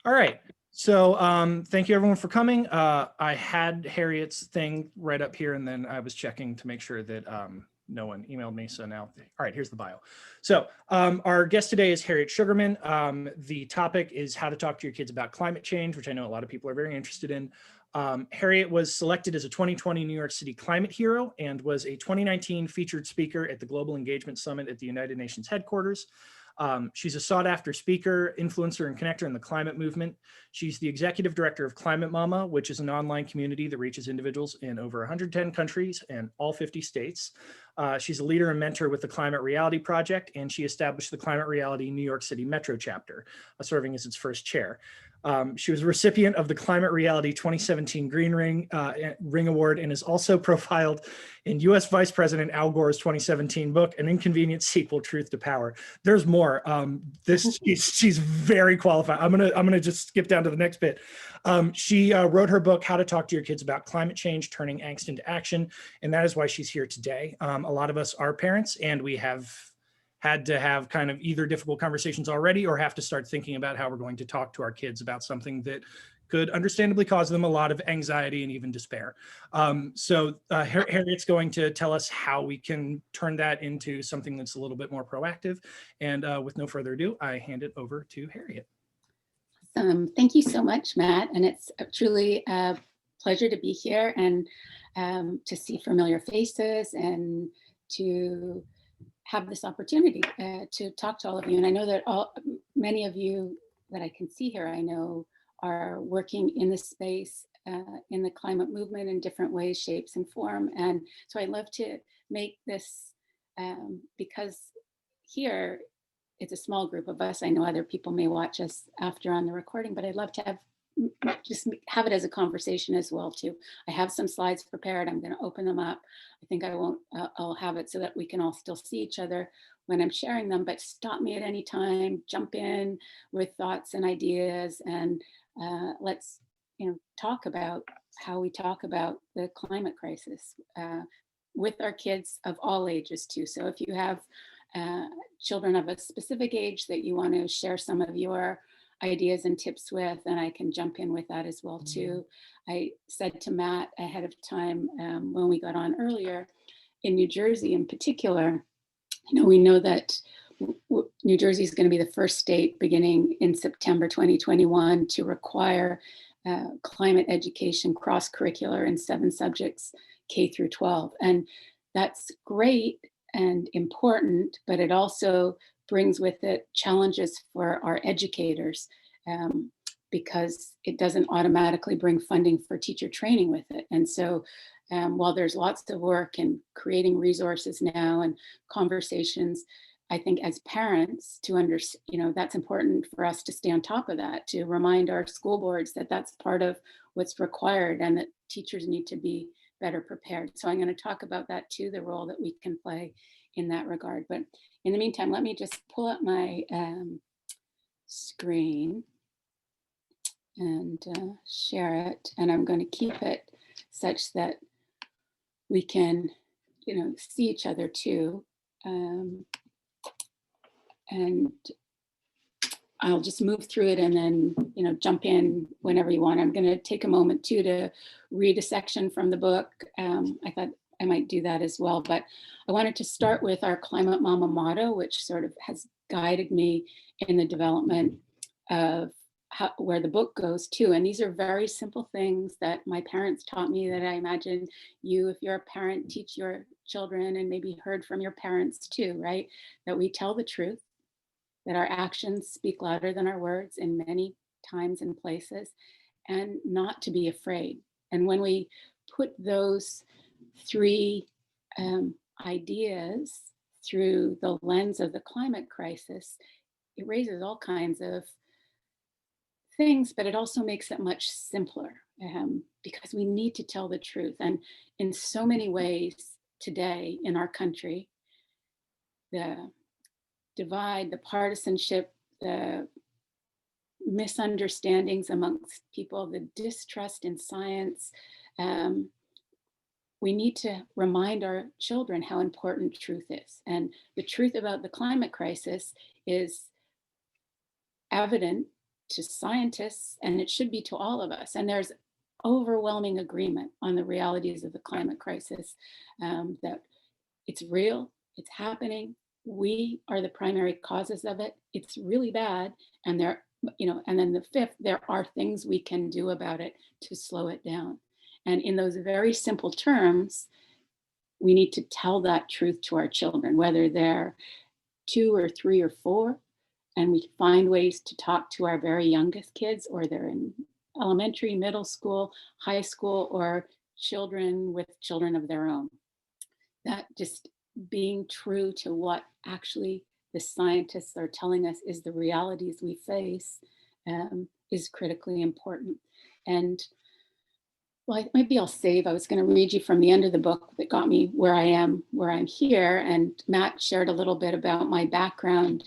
All right. So thank you everyone for coming. I had Harriet's thing right up here and then I was checking to make sure that no one emailed me. So now, all right, here's the bio. So our guest today is Harriet Shugarman. The topic is how to talk to your kids about climate change, which I know a lot of people are very interested in. Harriet was selected as a 2020 New York City Climate Hero and was a 2019 featured speaker at the Global Engagement Summit at the United Nations headquarters. She's a sought after speaker, influencer, and connector in the climate movement. She's the executive director of ClimateMama, which is an online community that reaches individuals in over 110 countries and all 50 states. She's a leader and mentor with the Climate Reality Project, and she established the Climate Reality New York City Metro chapter, serving as its first chair. She was a recipient of the Climate Reality 2017 Green Ring Award and is also profiled in US Vice President Al Gore's 2017 book, An Inconvenient Sequel, Truth to Power. There's more. She's very qualified. I'm gonna just skip down to the next bit. She wrote her book, How to Talk to Your Kids About Climate Change, Turning Angst into Action, and that is why she's here today. A lot of us are parents, and we have had to have kind of either difficult conversations already or have to start thinking about how we're going to talk to our kids about something that could understandably cause them a lot of anxiety and even despair. Harriet's going to tell us how we can turn that into something that's a little bit more proactive. And with no further ado, I hand it over to Harriet. Thank you so much, Matt. And it's truly a pleasure to be here and to see familiar faces and to have this opportunity to talk to all of you. And I know that many of you that I can see here, I know are working in this space, in the climate movement in different ways, shapes, and form. And so I love to make this, because here it's a small group of us. I know other people may watch us after on the recording, but I'd love to have it as a conversation as well too. I have some slides prepared. I'm going to open them up. I think I'll have it so that we can all still see each other when I'm sharing them, but stop me at any time, jump in with thoughts and ideas, and let's talk about how we talk about the climate crisis with our kids of all ages too. So if you have children of a specific age that you want to share some of your ideas and tips with, and I can jump in with that as well too. I said to Matt ahead of time when we got on earlier, in New Jersey in particular, we know that New Jersey is going to be the first state beginning in September 2021 to require climate education cross-curricular in 7 subjects, K through 12. And that's great and important, but it also brings with it challenges for our educators because it doesn't automatically bring funding for teacher training with it. And so while there's lots of work in creating resources now and conversations, I think as parents to understand, that's important for us to stay on top of that, to remind our school boards that that's part of what's required and that teachers need to be better prepared. So I'm going to talk about that too, the role that we can play in that regard. But in the meantime, let me just pull up my screen and share it. And I'm going to keep it such that we can, see each other too. And I'll just move through it and then, jump in whenever you want. I'm going to take a moment too to read a section from the book. I thought I might do that as well, but I wanted to start with our ClimateMama motto, which sort of has guided me in the development of where the book goes to. And these are very simple things that my parents taught me that I imagine you, if you're a parent, teach your children and maybe heard from your parents too, right? That we tell the truth, that our actions speak louder than our words in many times and places, and not to be afraid. And when we put those 3 ideas through the lens of the climate crisis, it raises all kinds of things, but it also makes it much simpler because we need to tell the truth. And in so many ways today in our country, the divide, the partisanship, the misunderstandings amongst people, the distrust in science, we need to remind our children how important truth is. And the truth about the climate crisis is evident to scientists, and it should be to all of us. And there's overwhelming agreement on the realities of the climate crisis, that it's real, it's happening. We are the primary causes of it. It's really bad. And there, and then the fifth, there are things we can do about it to slow it down. And in those very simple terms, we need to tell that truth to our children, whether they're 2 or 3 or 4, and we find ways to talk to our very youngest kids, or they're in elementary, middle school, high school, or children with children of their own. That just being true to what actually the scientists are telling us is the realities we face, is critically important. And well, maybe I'll save. I was going to read you from the end of the book that got me where I'm here. And Matt shared a little bit about my background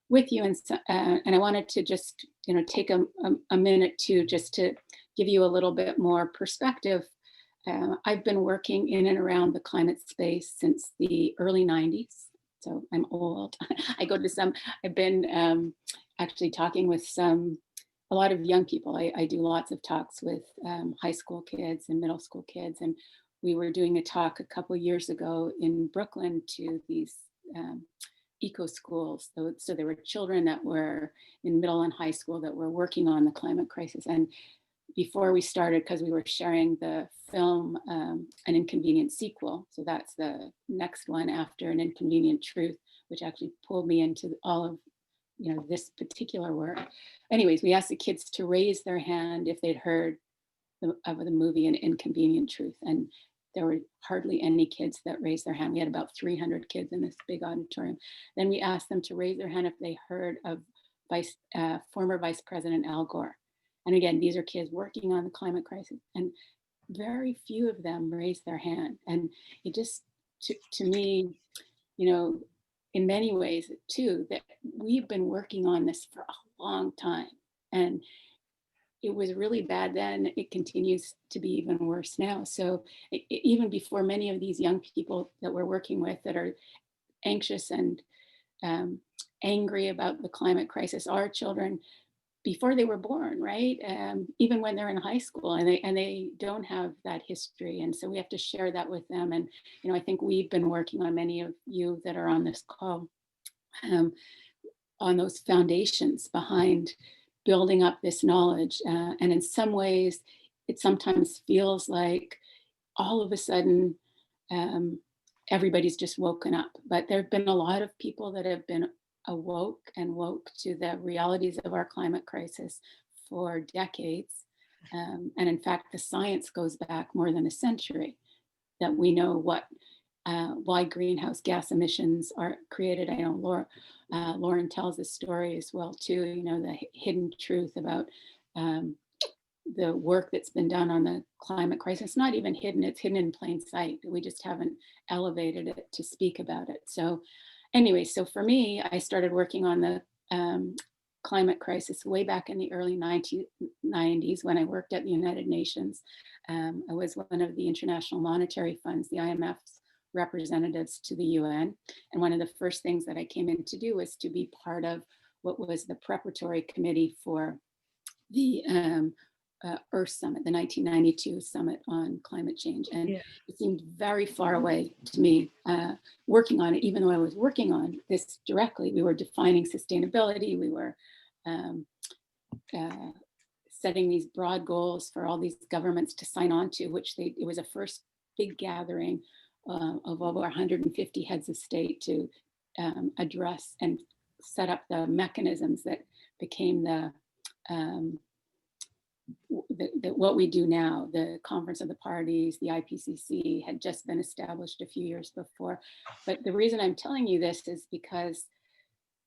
with you, and I wanted to just take a minute to just to give you a little bit more perspective. I've been working in and around the climate space since the early 90s. So I'm old. I've been actually talking with a lot of young people. I do lots of talks with high school kids and middle school kids. And we were doing a talk a couple of years ago in Brooklyn to these eco schools. So there were children that were in middle and high school that were working on the climate crisis. And before we started, because we were sharing the film, An Inconvenient Sequel. So that's the next one after An Inconvenient Truth, which actually pulled me into all of this particular work. Anyways, we asked the kids to raise their hand if they'd heard of the movie An Inconvenient Truth. And there were hardly any kids that raised their hand. We had about 300 kids in this big auditorium. Then we asked them to raise their hand if they heard of former Vice President Al Gore. And again, these are kids working on the climate crisis, and very few of them raised their hand. And it just, to me, in many ways too, that we've been working on this for a long time. And it was really bad then. It continues to be even worse now. So even before many of these young people that we're working with that are anxious and angry about the climate crisis, our children, before they were born, right? Even when they're in high school, and they don't have that history. And so we have to share that with them. And, I think we've been working on, many of you that are on this call, on those foundations behind building up this knowledge. And in some ways, it sometimes feels like all of a sudden, everybody's just woken up. But there have been a lot of people that have been woke to the realities of our climate crisis for decades. And in fact, the science goes back more than a century, that we know why greenhouse gas emissions are created. I know Lauren tells this story as well too, the hidden truth about the work that's been done on the climate crisis. It's not even hidden, it's hidden in plain sight. We just haven't elevated it to speak about it. So anyway, so for me, I started working on the climate crisis way back in the early 1990s when I worked at the United Nations. I was one of the International Monetary Funds, the IMF's representatives to the UN. And one of the first things that I came in to do was to be part of what was the preparatory committee for the Earth Summit, the 1992 Summit on Climate Change. And yeah, it seemed very far away to me working on it, even though I was working on this directly. We were defining sustainability. We were setting these broad goals for all these governments to sign on to, which it was a first big gathering of over 150 heads of state to address and set up the mechanisms that became what we do now. The Conference of the Parties, the IPCC, had just been established a few years before. But the reason I'm telling you this is because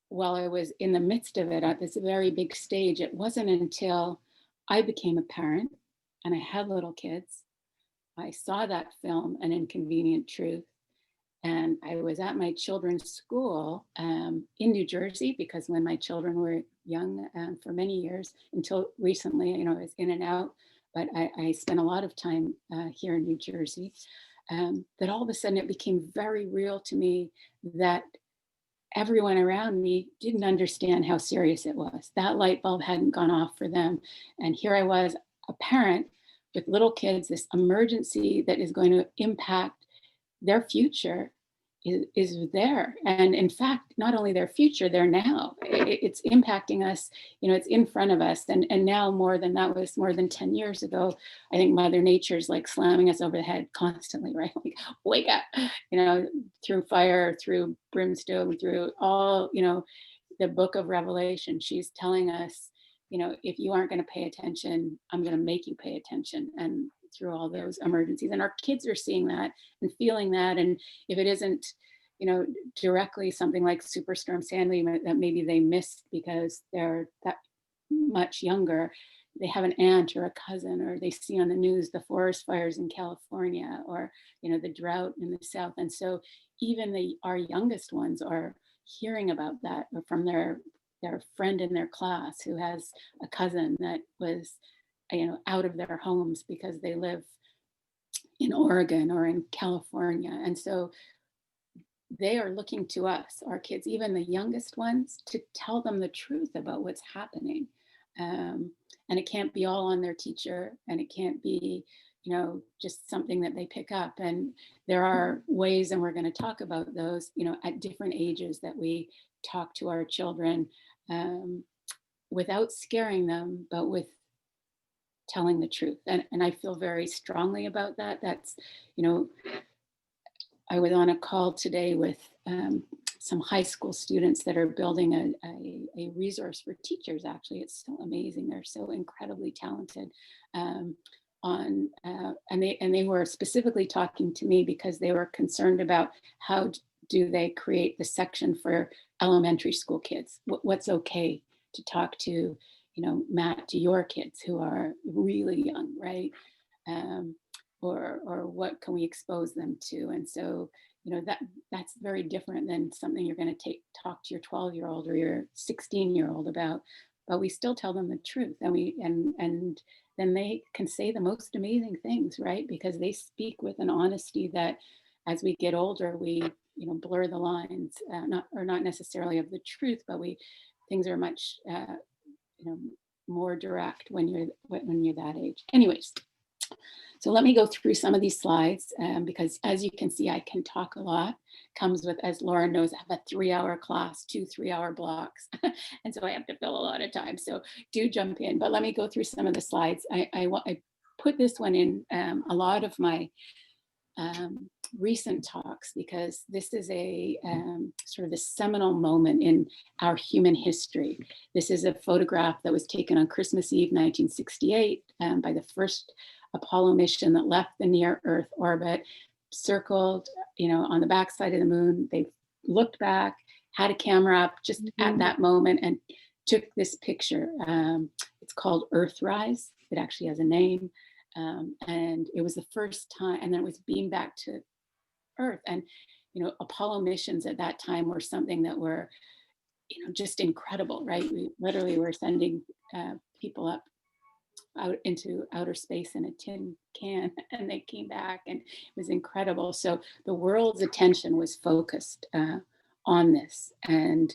while I was in the midst of it at this very big stage, it wasn't until I became a parent and I had little kids, I saw that film, An Inconvenient Truth, and I was at my children's school in New Jersey, because when my children were young, for many years, until recently, I was in and out, but I spent a lot of time here in New Jersey, that all of a sudden it became very real to me that everyone around me didn't understand how serious it was. That light bulb hadn't gone off for them. And here I was, a parent with little kids, this emergency that is going to impact their future is there. And in fact, not only their future, they're now. It's impacting us, it's in front of us. And now more than that was more than 10 years ago, I think Mother Nature's like slamming us over the head constantly, right? Like, wake up, through fire, through brimstone, through all, the book of Revelation. She's telling us, if you aren't going to pay attention, I'm going to make you pay attention. And through all those emergencies, and our kids are seeing that and feeling that. And if it isn't, directly something like Superstorm Sandy that maybe they missed because they're that much younger, they have an aunt or a cousin, or they see on the news the forest fires in California, or the drought in the South. And so even our youngest ones are hearing about that from their friend in their class who has a cousin that was out of their homes because they live in Oregon or in California. And so they are looking to us, our kids, even the youngest ones, to tell them the truth about what's happening. And it can't be all on their teacher, and it can't be, just something that they pick up. And there are ways, and we're going to talk about those, at different ages, that we talk to our children without scaring them, but with telling the truth. And I feel very strongly about that. That's, I was on a call today with some high school students that are building a resource for teachers. Actually, it's so amazing. They're so incredibly talented. And they were specifically talking to me because they were concerned about how do they create the section for elementary school kids. What's okay to talk to, Matt, to your kids who are really young, right? Or what can we expose them to? And so, that's very different than something you're going to talk to your 12-year-old or your 16-year-old about. But we still tell them the truth, and then they can say the most amazing things, right? Because they speak with an honesty that, as we get older, we blur the lines, not necessarily of the truth, but things are much more direct when you're that age. Anyways, so let me go through some of these slides because, as you can see, I can talk a lot. Comes with, as Lauren knows, I have a 3-hour class, 2 3-hour blocks. And so I have to fill a lot of time. So do jump in, but let me go through some of the slides. I put this one in a lot of my recent talks because this is a sort of a seminal moment in our human history. This is a photograph that was taken on Christmas Eve, 1968, by the first Apollo mission that left the near Earth orbit, circled, on the backside of the moon. They looked back, had a camera up just at that moment, and took this picture. It's called Earthrise. It actually has a name. And it was the first time, and then it was beamed back to Earth. And, Apollo missions at that time were something that were, just incredible, right? We literally were sending people up out into outer space in a tin can, and they came back, and it was incredible. So the world's attention was focused on this. And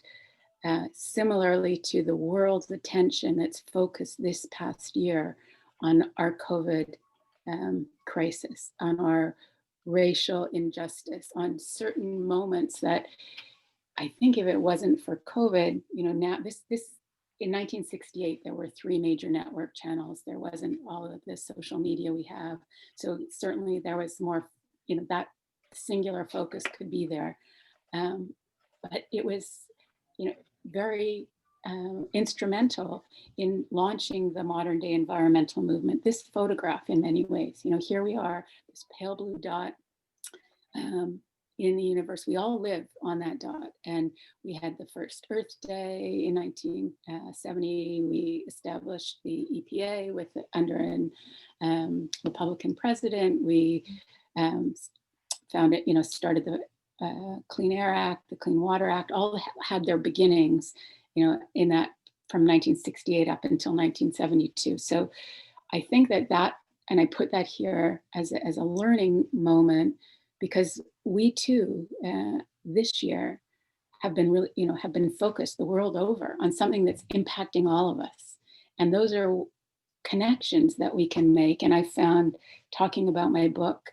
similarly to the world's attention that's focused this past year on our COVID crisis, on our racial injustice, on certain moments that I think if it wasn't for COVID, now this in 1968, there were 3 major network channels. There wasn't all of the social media we have. So certainly there was more, that singular focus could be there. But it was, very instrumental in launching the modern day environmental movement. This photograph, in many ways, here we are, this pale blue dot in the universe. We all live on that dot. And we had the first Earth Day in 1970. We established the EPA under a Republican president. We founded, started the Clean Air Act, the Clean Water Act, all had their beginnings, in that from 1968 up until 1972. So I think that, and I put that here as a learning moment, because we too, this year, have been really, have been focused the world over on something that's impacting all of us. And those are connections that we can make. And I found, talking about my book,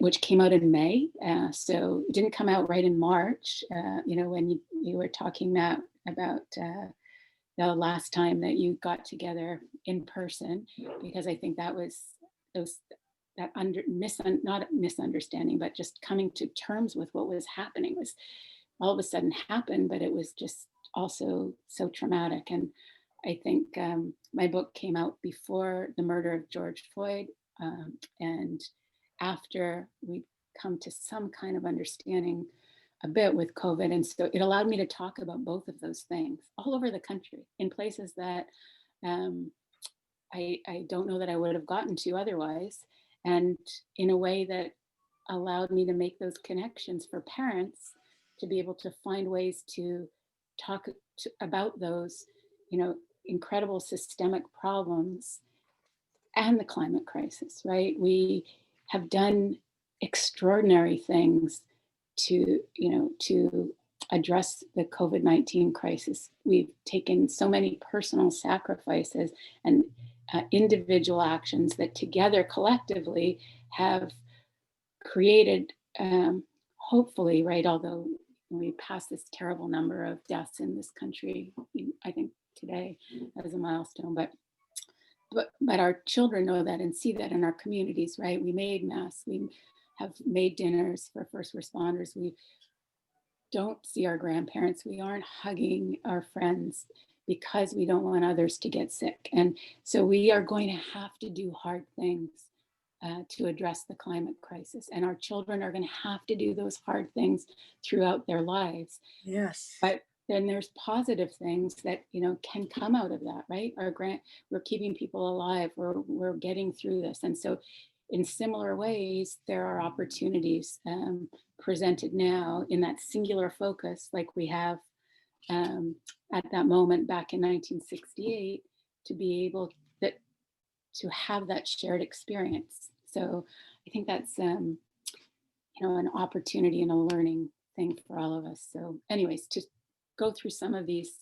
which came out in May, so it didn't come out right in March, when you were talking, Matt, about the last time that you got together in person, because I think that was not a misunderstanding, but just coming to terms with what was happening was all of a sudden happened, but it was just also so traumatic. And I think my book came out before the murder of George Floyd, and after we come to some kind of understanding a bit with COVID. And so it allowed me to talk about both of those things all over the country in places that I don't know that I would have gotten to otherwise. And in a way that allowed me to make those connections for parents to be able to find ways to talk about those, incredible systemic problems and the climate crisis, right? We have done extraordinary things to address the COVID-19 crisis. We've taken so many personal sacrifices and individual actions that together collectively have created, hopefully, right, although we passed this terrible number of deaths in this country, I think today as a milestone, but our children know that and see that in our communities, right? We made masks, we have made dinners for first responders, we don't see our grandparents, we aren't hugging our friends because we don't want others to get sick. And so we are going to have to do hard things to address the climate crisis. And our children are going to have to do those hard things throughout their lives. Yes. But then there's positive things that can come out of that, right? We're keeping people alive. We're getting through this, and so in similar ways, there are opportunities presented now in that singular focus, like we have at that moment back in 1968, to be able to have that shared experience. So I think that's an opportunity and a learning thing for all of us. So, anyways, to go through some of these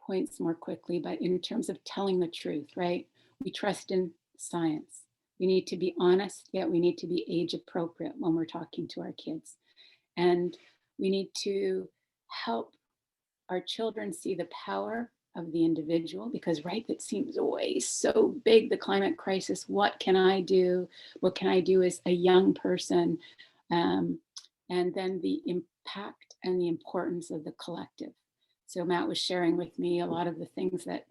points more quickly, but in terms of telling the truth, right? We trust in science. We need to be honest, yet we need to be age appropriate when we're talking to our kids. And we need to help our children see the power of the individual, because, right, that seems always so big, the climate crisis. What can I do? What can I do as a young person? And then the impact and the importance of the collective. So Matt was sharing with me a lot of the things that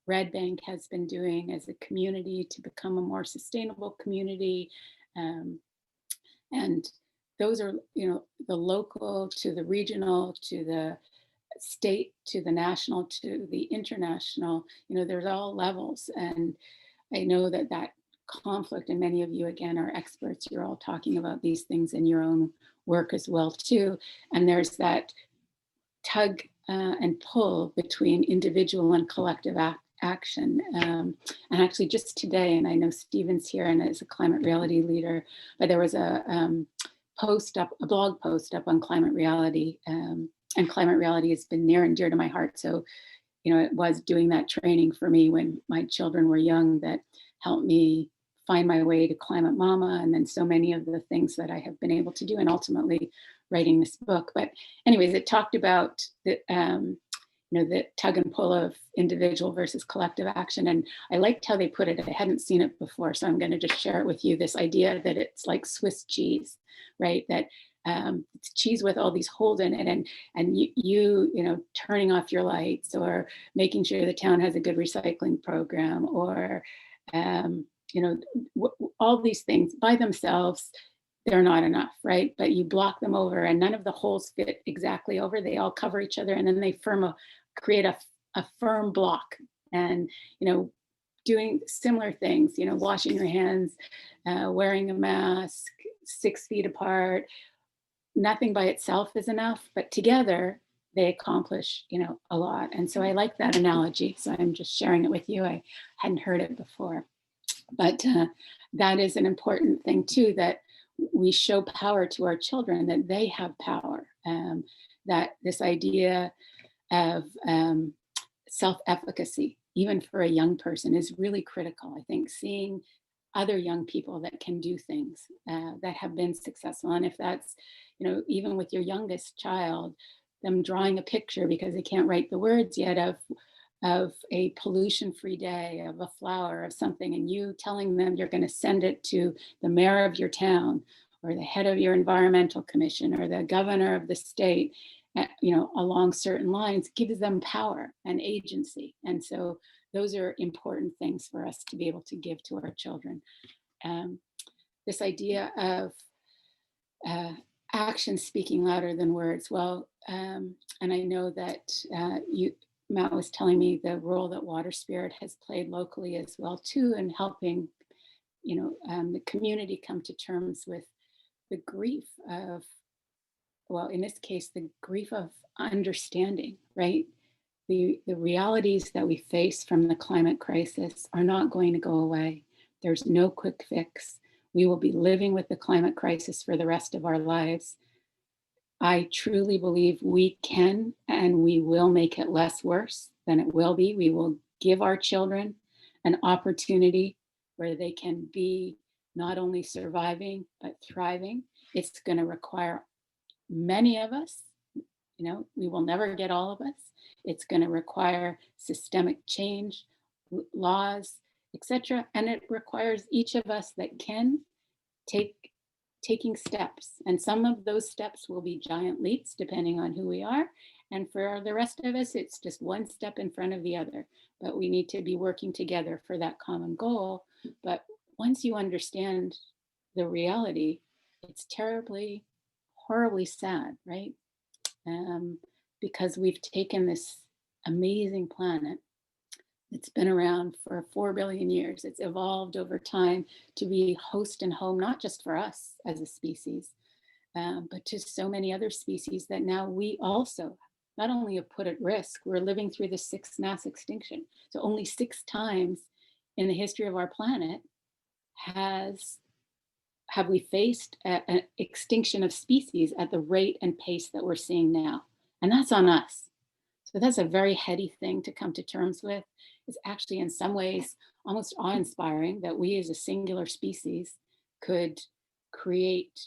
Red Bank has been doing as a community to become a more sustainable community. And those are, the local to the regional to the state to the national to the international, there's all levels. And I know that conflict, and many of you again are experts, you're all talking about these things in your own work as well too. And there's that tug and pull between individual and collective action. And actually just today, and I know Stephen's here and is a climate reality leader, but there was a blog post up on climate reality, and climate reality has been near and dear to my heart. So, it was doing that training for me when my children were young that helped me find my way to ClimateMama, and then so many of the things that I have been able to do, and ultimately writing this book. But anyways, it talked about the tug and pull of individual versus collective action. And I liked how they put it. I hadn't seen it before, so I'm going to just share it with you. This idea that it's like Swiss cheese, right? That it's cheese with all these holes in it, and you turning off your lights, or making sure the town has a good recycling program, or all these things by themselves, they're not enough, right? But you block them over, and none of the holes fit exactly over. They all cover each other, and then they create a firm block. And doing similar things, washing your hands, wearing a mask, 6 feet apart. Nothing by itself is enough, but together they accomplish, a lot. And so I like that analogy. So I'm just sharing it with you. I hadn't heard it before, but that is an important thing too, that we show power to our children, that they have power, that this idea of self-efficacy, even for a young person, is really critical. I think seeing other young people that can do things, that have been successful. And if that's, even with your youngest child, them drawing a picture because they can't write the words yet of a pollution-free day, of a flower, of something, and you telling them you're going to send it to the mayor of your town or the head of your environmental commission or the governor of the state, along certain lines, gives them power and agency. And so those are important things for us to be able to give to our children. This idea of action speaking louder than words. Well, and I know that Matt was telling me the role that Water Spirit has played locally as well too, in helping, the community come to terms with the grief of, well, in this case, the grief of understanding, right? The realities that we face from the climate crisis are not going to go away. There's no quick fix. We will be living with the climate crisis for the rest of our lives. I truly believe we can and we will make it less worse than it will be. We will give our children an opportunity where they can be not only surviving, but thriving. It's going to require many of us. We will never get all of us. It's going to require systemic change, laws, etc. And it requires each of us that can taking steps. And some of those steps will be giant leaps depending on who we are. And for the rest of us, it's just one step in front of the other. But we need to be working together for that common goal. But once you understand the reality, it's terribly, horribly sad, right? Because we've taken this amazing planet. It's been around for 4 billion years. It's evolved over time to be host and home, not just for us as a species, but to so many other species that now we also not only have put at risk, we're living through the 6th mass extinction. So only 6 times in the history of our planet have we faced an extinction of species at the rate and pace that we're seeing now. And that's on us. So that's a very heady thing to come to terms with. It's actually in some ways almost awe-inspiring that we as a singular species could create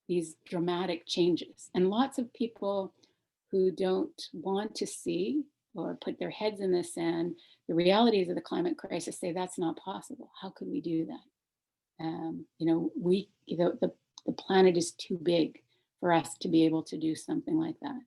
these dramatic changes. And lots of people who don't want to see or put their heads in the sand the realities of the climate crisis say that's not possible. How could we do that? The planet is too big for us to be able to do something like that.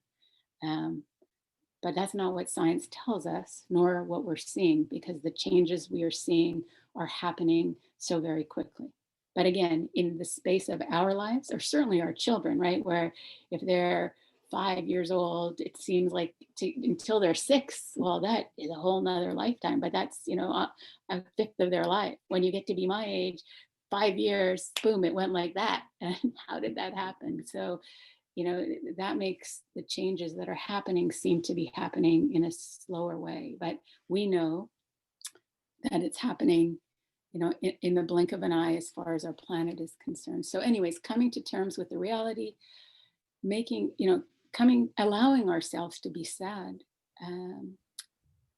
But that's not what science tells us, nor what we're seeing, because the changes we are seeing are happening so very quickly. But again, in the space of our lives, or certainly our children, right? Where if they're 5 years old, it seems like until they're 6, well, that is a whole nother lifetime, but that's, a fifth of their life. When you get to be my age, 5 years, boom, it went like that. And how did that happen? So, that makes the changes that are happening seem to be happening in a slower way. But we know that it's happening, in the blink of an eye as far as our planet is concerned. So anyways, coming to terms with the reality, allowing ourselves to be sad, and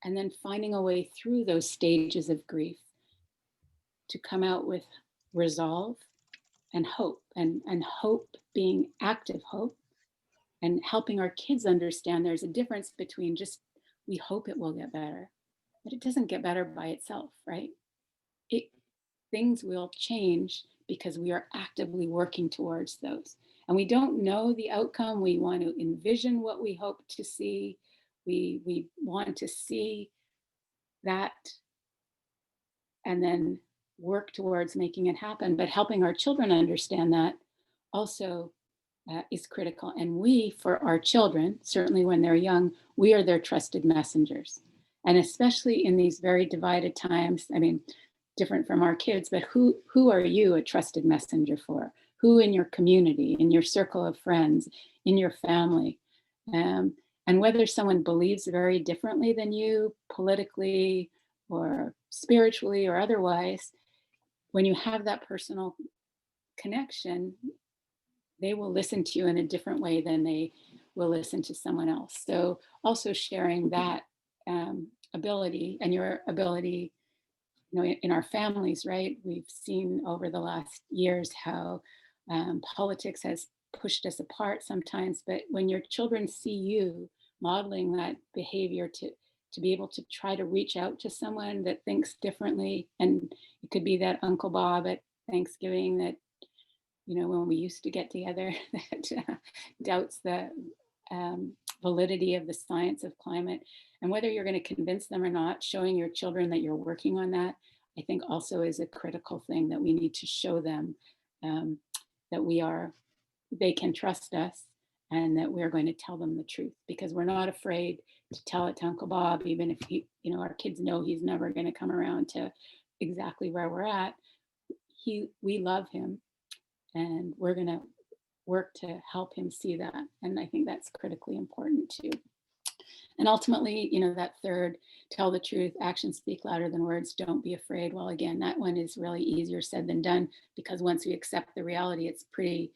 then finding a way through those stages of grief to come out with resolve and hope, and hope being active hope, and helping our kids understand there's a difference between just, we hope it will get better, but it doesn't get better by itself, right? Things will change because we are actively working towards those. And we don't know the outcome. We want to envision what we hope to see. We want to see that and then work towards making it happen. But helping our children understand that also is critical. And we, for our children, certainly when they're young, we are their trusted messengers. And especially in these very divided times, different from our kids, but who are you a trusted messenger for? Who in your community, in your circle of friends, in your family? And whether someone believes very differently than you, politically or spiritually or otherwise, when you have that personal connection, they will listen to you in a different way than they will listen to someone else. So also sharing that ability and your ability, in our families, right? We've seen over the last years how politics has pushed us apart sometimes, but when your children see you modeling that behavior to be able to try to reach out to someone that thinks differently, and it could be that Uncle Bob at Thanksgiving that, when we used to get together, that doubts the validity of the science of climate. And whether you're going to convince them or not, showing your children that you're working on that, I think also is a critical thing that we need to show them, that they can trust us, and that we're going to tell them the truth, because we're not afraid to tell it to Uncle Bob, even if our kids know he's never going to come around to exactly where we're at. We love him, and we're going to work to help him see that. And I think that's critically important too. And ultimately, that third, tell the truth, actions speak louder than words, don't be afraid. Well, again, that one is really easier said than done, because once we accept the reality, it's pretty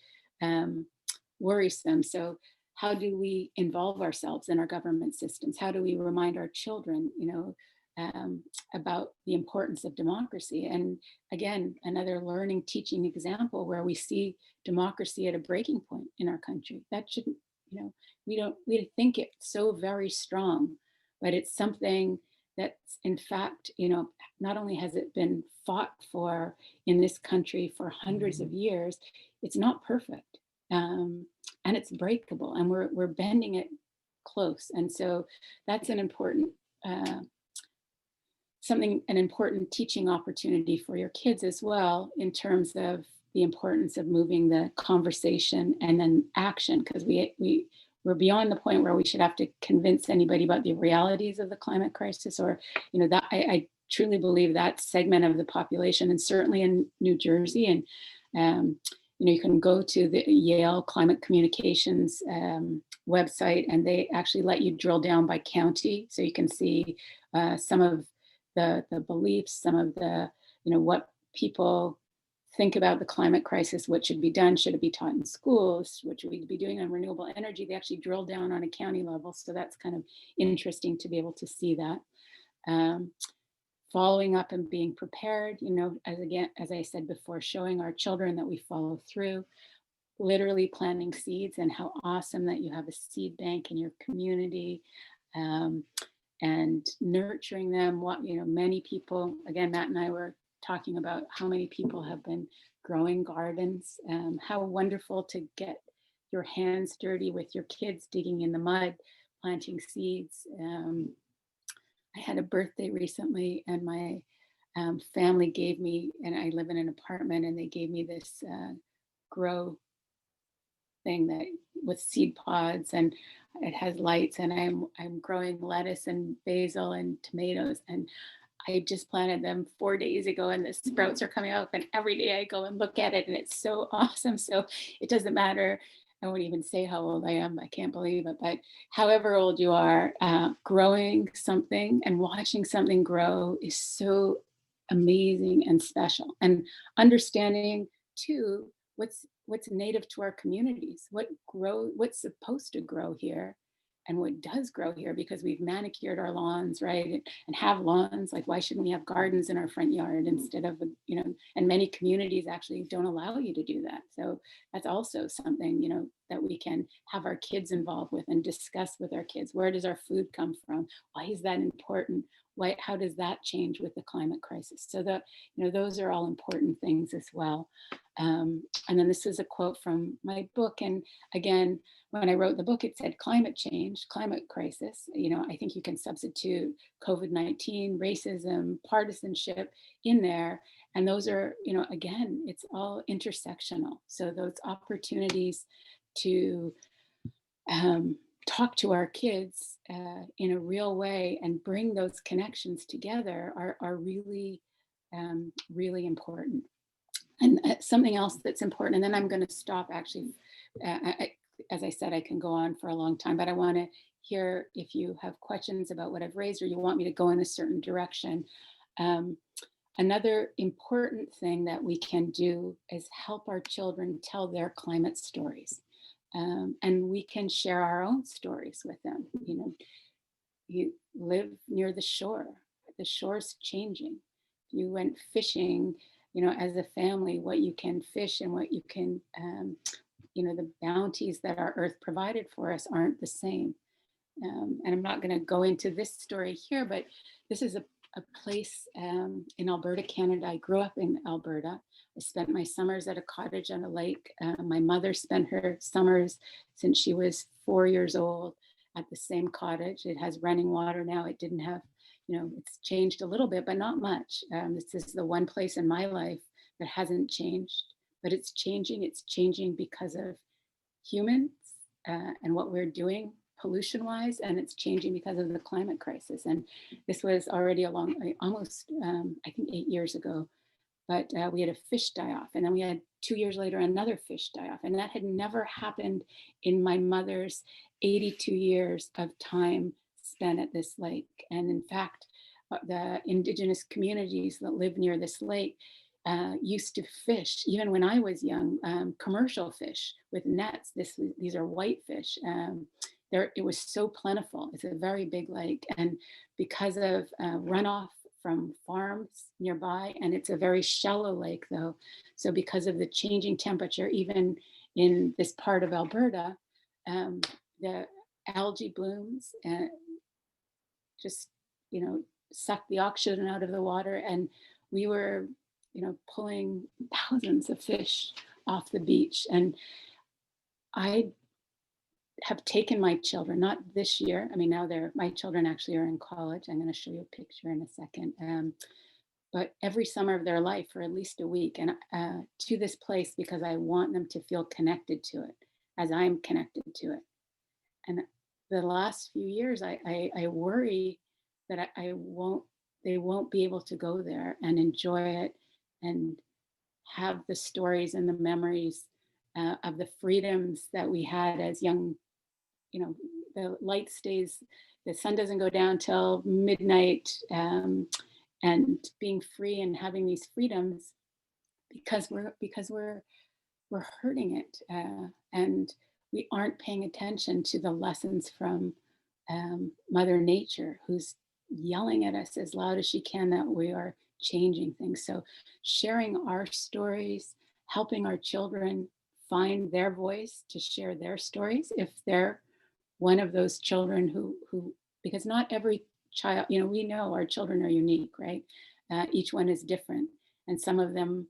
worrisome. So how do we involve ourselves in our government systems? How do we remind our children, about the importance of democracy? And again, another learning, teaching example where we see democracy at a breaking point in our country. That shouldn't, we think it's so very strong, but it's something that's, in fact, not only has it been fought for in this country for hundreds of years, it's not perfect. And it's breakable, and we're bending it close. And so that's an important an important teaching opportunity for your kids as well, in terms of the importance of moving the conversation and then action, because we're beyond the point where we should have to convince anybody about the realities of the climate crisis, or that I truly believe that segment of the population, and certainly in New Jersey, and you can go to the Yale Climate Communications website, and they actually let you drill down by county, so you can see some of the beliefs, some of the, what people think about the climate crisis, what should be done, should it be taught in schools, what should we be doing on renewable energy. They actually drill down on a county level, so that's kind of interesting to be able to see that. Following up and being prepared, as I said before, showing our children that we follow through, literally planting seeds, and how awesome that you have a seed bank in your community, and nurturing them. Many people, again, Matt and I were talking about how many people have been growing gardens. How wonderful to get your hands dirty with your kids, digging in the mud, planting seeds. I had a birthday recently, and my family gave me, and I live in an apartment, and they gave me this grow thing that with seed pods, and it has lights, and I'm growing lettuce and basil and tomatoes, and I just planted them 4 days ago, and the sprouts are coming up, and every day I go and look at it, and it's so awesome. So it doesn't matter. I won't even say how old I am. I can't believe it. But however old you are, growing something and watching something grow is so amazing and special. And understanding too what's native to our communities, what's supposed to grow here, and what does grow here, because we've manicured our lawns, right? And have lawns. Like, why shouldn't we have gardens in our front yard instead of, and many communities actually don't allow you to do that. So that's also something, that we can have our kids involved with and discuss with our kids. Where does our food come from? Why is that important? How does that change with the climate crisis? So that, those are all important things as well. And then this is a quote from my book. And again, when I wrote the book, it said climate change, climate crisis. I think you can substitute COVID-19, racism, partisanship in there. And those are, again, it's all intersectional. So those opportunities to talk to our kids in a real way and bring those connections together are really, really important. And something else that's important, and then I'm going to stop actually. As I said, I can go on for a long time, but I want to hear if you have questions about what I've raised, or you want me to go in a certain direction. Another important thing that we can do is help our children tell their climate stories. And we can share our own stories with them. You know, you live near the shore's changing. If you went fishing, you know, as a family, what you can fish and what you can, you know, the bounties that our earth provided for us aren't the same. And I'm not going to go into this story here, but this is a place in Alberta, Canada. I grew up in Alberta. I spent my summers at a cottage on a lake. My mother spent her summers since she was 4 years old at the same cottage. It has running water now. It didn't have, you know, it's changed a little bit, but not much. This is the one place in my life that hasn't changed, but it's changing. It's changing because of humans and what we're doing pollution wise, and it's changing because of the climate crisis. And this was already almost, I think 8 years ago, but we had a fish die off. And then we had 2 years later, another fish die off. And that had never happened in my mother's 82 years of time spent at this lake. And in fact, the indigenous communities that live near this lake used to fish, even when I was young, commercial fish with nets. These are whitefish. It was so plentiful. It's a very big lake. And because of runoff from farms nearby, and it's a very shallow lake though. So because of the changing temperature, even in this part of Alberta, the algae blooms and just, you know, suck the oxygen out of the water. And we were, you know, pulling thousands of fish off the beach. And I have taken my children, not this year. I mean, now my children actually are in college. I'm going to show you a picture in a second. But every summer of their life for at least a week, and to this place because I want them to feel connected to it as I'm connected to it. And the last few years, I worry that they won't be able to go there and enjoy it and have the stories and the memories of the freedoms that we had as young. You know, the light stays, the sun doesn't go down till midnight, and being free and having these freedoms because we're hurting it, and we aren't paying attention to the lessons from Mother Nature, who's yelling at us as loud as she can that we are changing things. So sharing our stories, helping our children find their voice to share their stories if they're one of those children who because not every child, you know, we know our children are unique, right? Each one is different, and some of them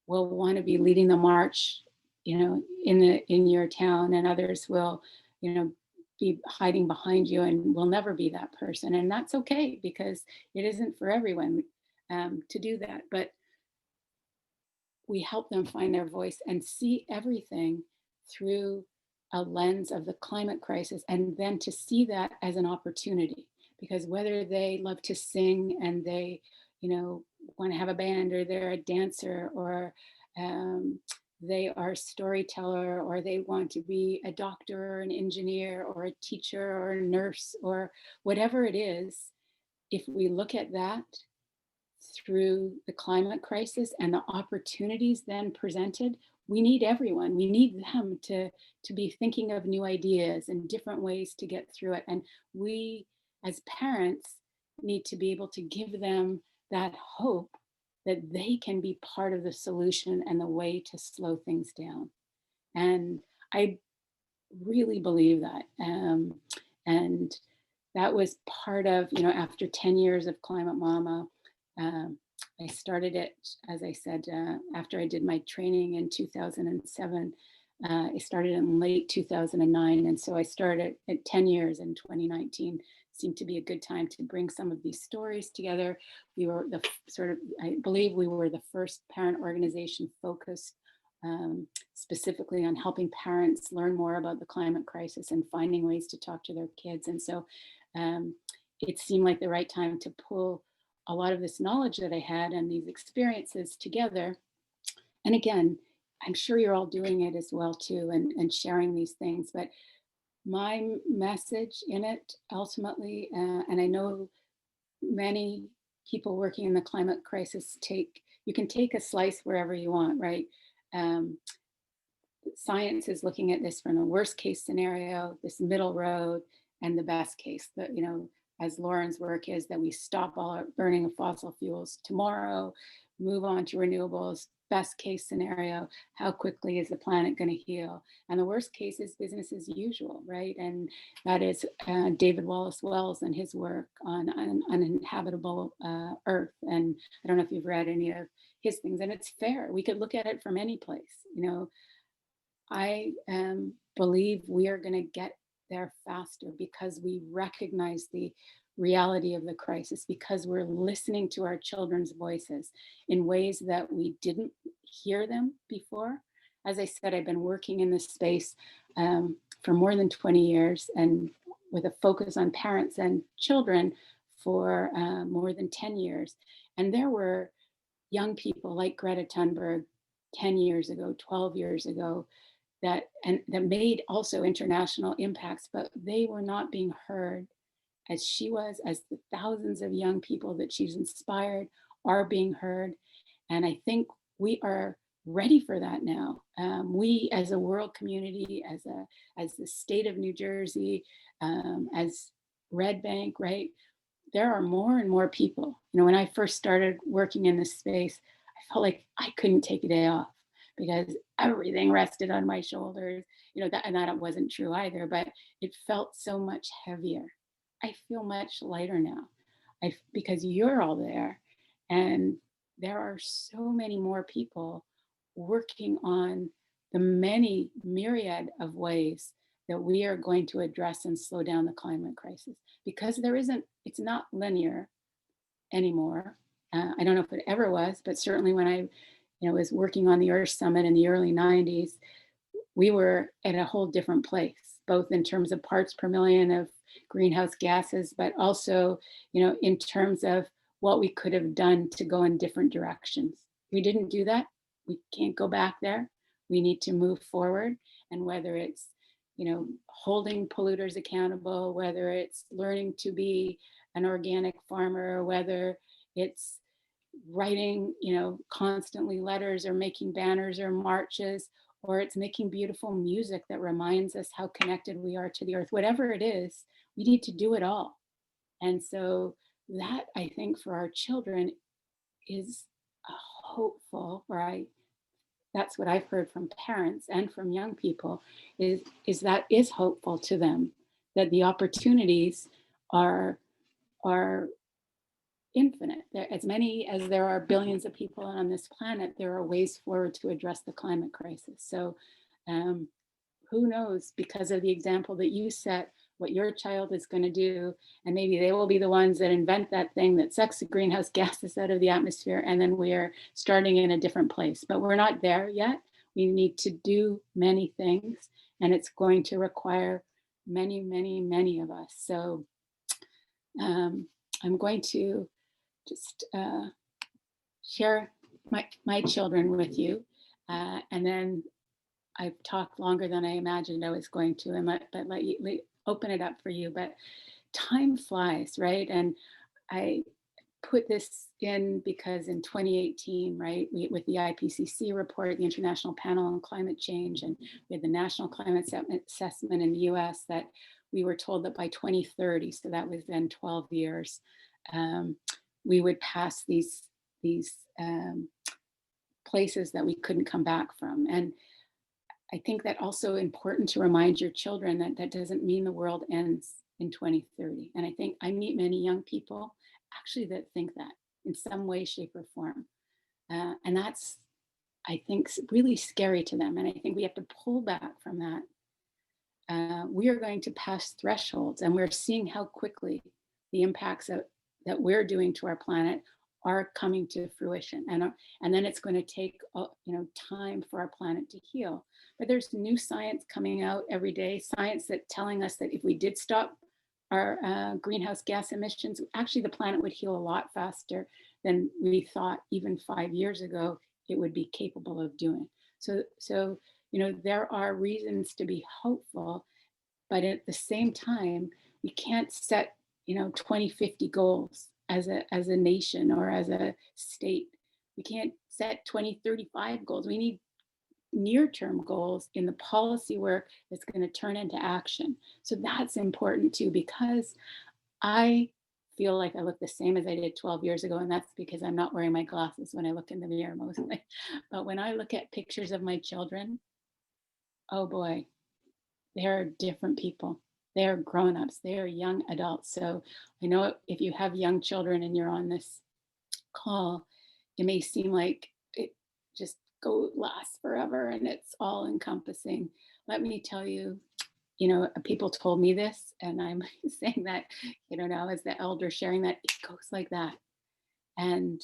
will want to be leading the march, you know, in your town, and others will, you know, be hiding behind you and will never be that person, and that's okay because it isn't for everyone to do that. But we help them find their voice and see everything through a lens of the climate crisis, and then to see that as an opportunity. Because whether they love to sing and they, you know, want to have a band, or they're a dancer, or they are a storyteller, or they want to be a doctor or an engineer or a teacher or a nurse or whatever it is, if we look at that through the climate crisis and the opportunities then presented, we need everyone. We need them to be thinking of new ideas and different ways to get through it. And we, as parents, need to be able to give them that hope that they can be part of the solution and the way to slow things down. And I really believe that. And that was part of, you know, after 10 years of ClimateMama, I started it, as I said, after I did my training in 2007. I started in late 2009. And so I started at 10 years in 2019. Seemed to be a good time to bring some of these stories together. We were I believe we were the first parent organization focused specifically on helping parents learn more about the climate crisis and finding ways to talk to their kids. And so it seemed like the right time to pull a lot of this knowledge that I had and these experiences together. And again, I'm sure you're all doing it as well too, and sharing these things. But my message in it ultimately, and I know many people working in the climate crisis you can take a slice wherever you want, right? Um, Science is looking at this from the worst case scenario, this middle road, and the best case. That, as Lauren's work is, that we stop all our burning of fossil fuels tomorrow, move on to renewables. Best case scenario, how quickly is the planet going to heal? And the worst case is business as usual, right? And that is David Wallace Wells and his work on uninhabitable Earth. And I don't know if you've read any of his things, and it's fair. We could look at it from any place, I believe we are going to get there faster because we recognize the reality of the crisis, because we're listening to our children's voices in ways that we didn't hear them before. As I said, I've been working in this space for more than 20 years and with a focus on parents and children for more than 10 years. And there were young people like Greta Thunberg 10 years ago, 12 years ago, that made also international impacts, but they were not being heard as she was, as the thousands of young people that she's inspired are being heard. And I think we are ready for that now. We as a world community, as the state of New Jersey, as Red Bank, right? There are more and more people. When I first started working in this space, I felt like I couldn't take a day off because everything rested on my shoulders, and that wasn't true either, but it felt so much heavier. I feel much lighter now because you're all there, and there are so many more people working on the many myriad of ways that we are going to address and slow down the climate crisis, because it's not linear anymore. I don't know if it ever was, but certainly when I was working on the Earth Summit in the early 90s, we were at a whole different place, both in terms of parts per million of greenhouse gases, but also, in terms of what we could have done to go in different directions. We didn't do that. We can't go back there. We need to move forward. And whether it's, holding polluters accountable, whether it's learning to be an organic farmer, whether it's writing, constantly letters or making banners or marches, or it's making beautiful music that reminds us how connected we are to the earth. Whatever it is, we need to do it all. And so that, I think, for our children is a hopeful, that's what I've heard from parents and from young people, is that is hopeful to them, that the opportunities are infinite. As many as there are billions of people on this planet, there are ways forward to address the climate crisis. So who knows, because of the example that you set, what your child is going to do, and maybe they will be the ones that invent that thing that sucks the greenhouse gases out of the atmosphere, and then we're starting in a different place. But we're not there yet. We need to do many things, and it's going to require many, many, many of us. So I'm going to just share my children with you, and then I've talked longer than I imagined I was going to, and let you open it up for you. But time flies, right? And I put this in because in 2018, right, with the IPCC report, the International Panel on Climate Change, and we had the National Climate Assessment in the US, that we were told that by 2030, so that was then 12 years, we would pass these places that we couldn't come back from. And I think that also important to remind your children that that doesn't mean the world ends in 2030. And I think I meet many young people actually that think that in some way, shape, or form. And that's, I think, really scary to them. And I think we have to pull back from that. We are going to pass thresholds, and we're seeing how quickly the impacts that we're doing to our planet are coming to fruition, and then it's going to take time for our planet to heal. But there's new science coming out every day, science that telling us that if we did stop our greenhouse gas emissions, actually the planet would heal a lot faster than we thought even 5 years ago it would be capable of doing. So there are reasons to be hopeful, but at the same time, we can't set 2050 goals as a nation or as a state. We can't set 2035 goals. We need near-term goals in the policy work that's going to turn into action. So that's important too, because I feel like I look the same as I did 12 years ago, and that's because I'm not wearing my glasses when I look in the mirror mostly. But when I look at pictures of my children, oh boy, they're different people. They're grown-ups, they are young adults. So I know if you have young children and you're on this call, it may seem like it just lasts forever and it's all encompassing. Let me tell you, people told me this, and I'm saying that, now as the elder sharing that, it goes like that. And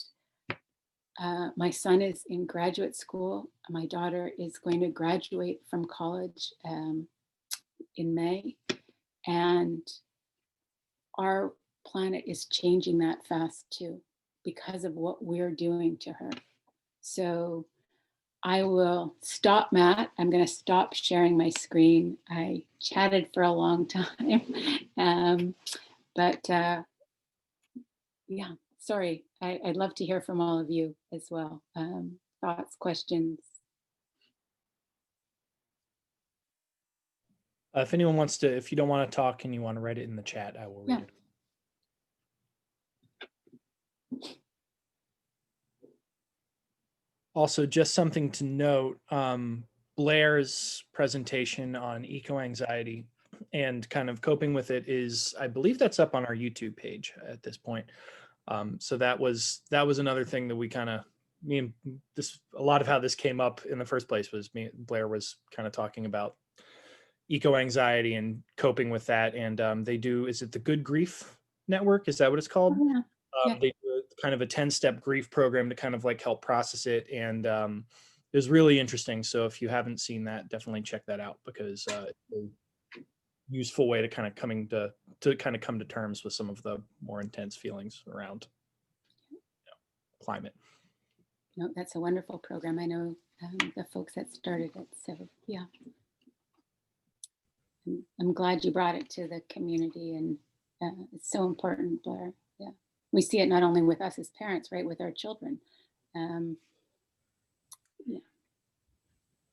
my son is in graduate school. My daughter is going to graduate from college in May. And our planet is changing that fast too, because of what we're doing to her. So I will stop, Matt. I'm going to stop sharing my screen. I chatted for a long time. But yeah, sorry. I'd love to hear from all of you as well. Thoughts, questions. If anyone wants to, if you don't want to talk and you want to write it in the chat, I will read it. Also, just something to note, Blair's presentation on eco-anxiety and kind of coping with it is, I believe that's up on our YouTube page at this point. So that was another thing that we kind of, a lot of how this came up in the first place was Blair was kind of talking about eco-anxiety and coping with that. And they do, is it the Good Grief Network? Is that what it's called? Oh, yeah. They do kind of a 10-step grief program to kind of like help process it. And it was really interesting. So if you haven't seen that, definitely check that out, because it's a useful way to kind of come to terms with some of the more intense feelings around climate. No, that's a wonderful program. I know the folks that started it. So yeah. I'm glad you brought it to the community, and it's so important, Blair. Yeah, we see it not only with us as parents, right, with our children. Yeah.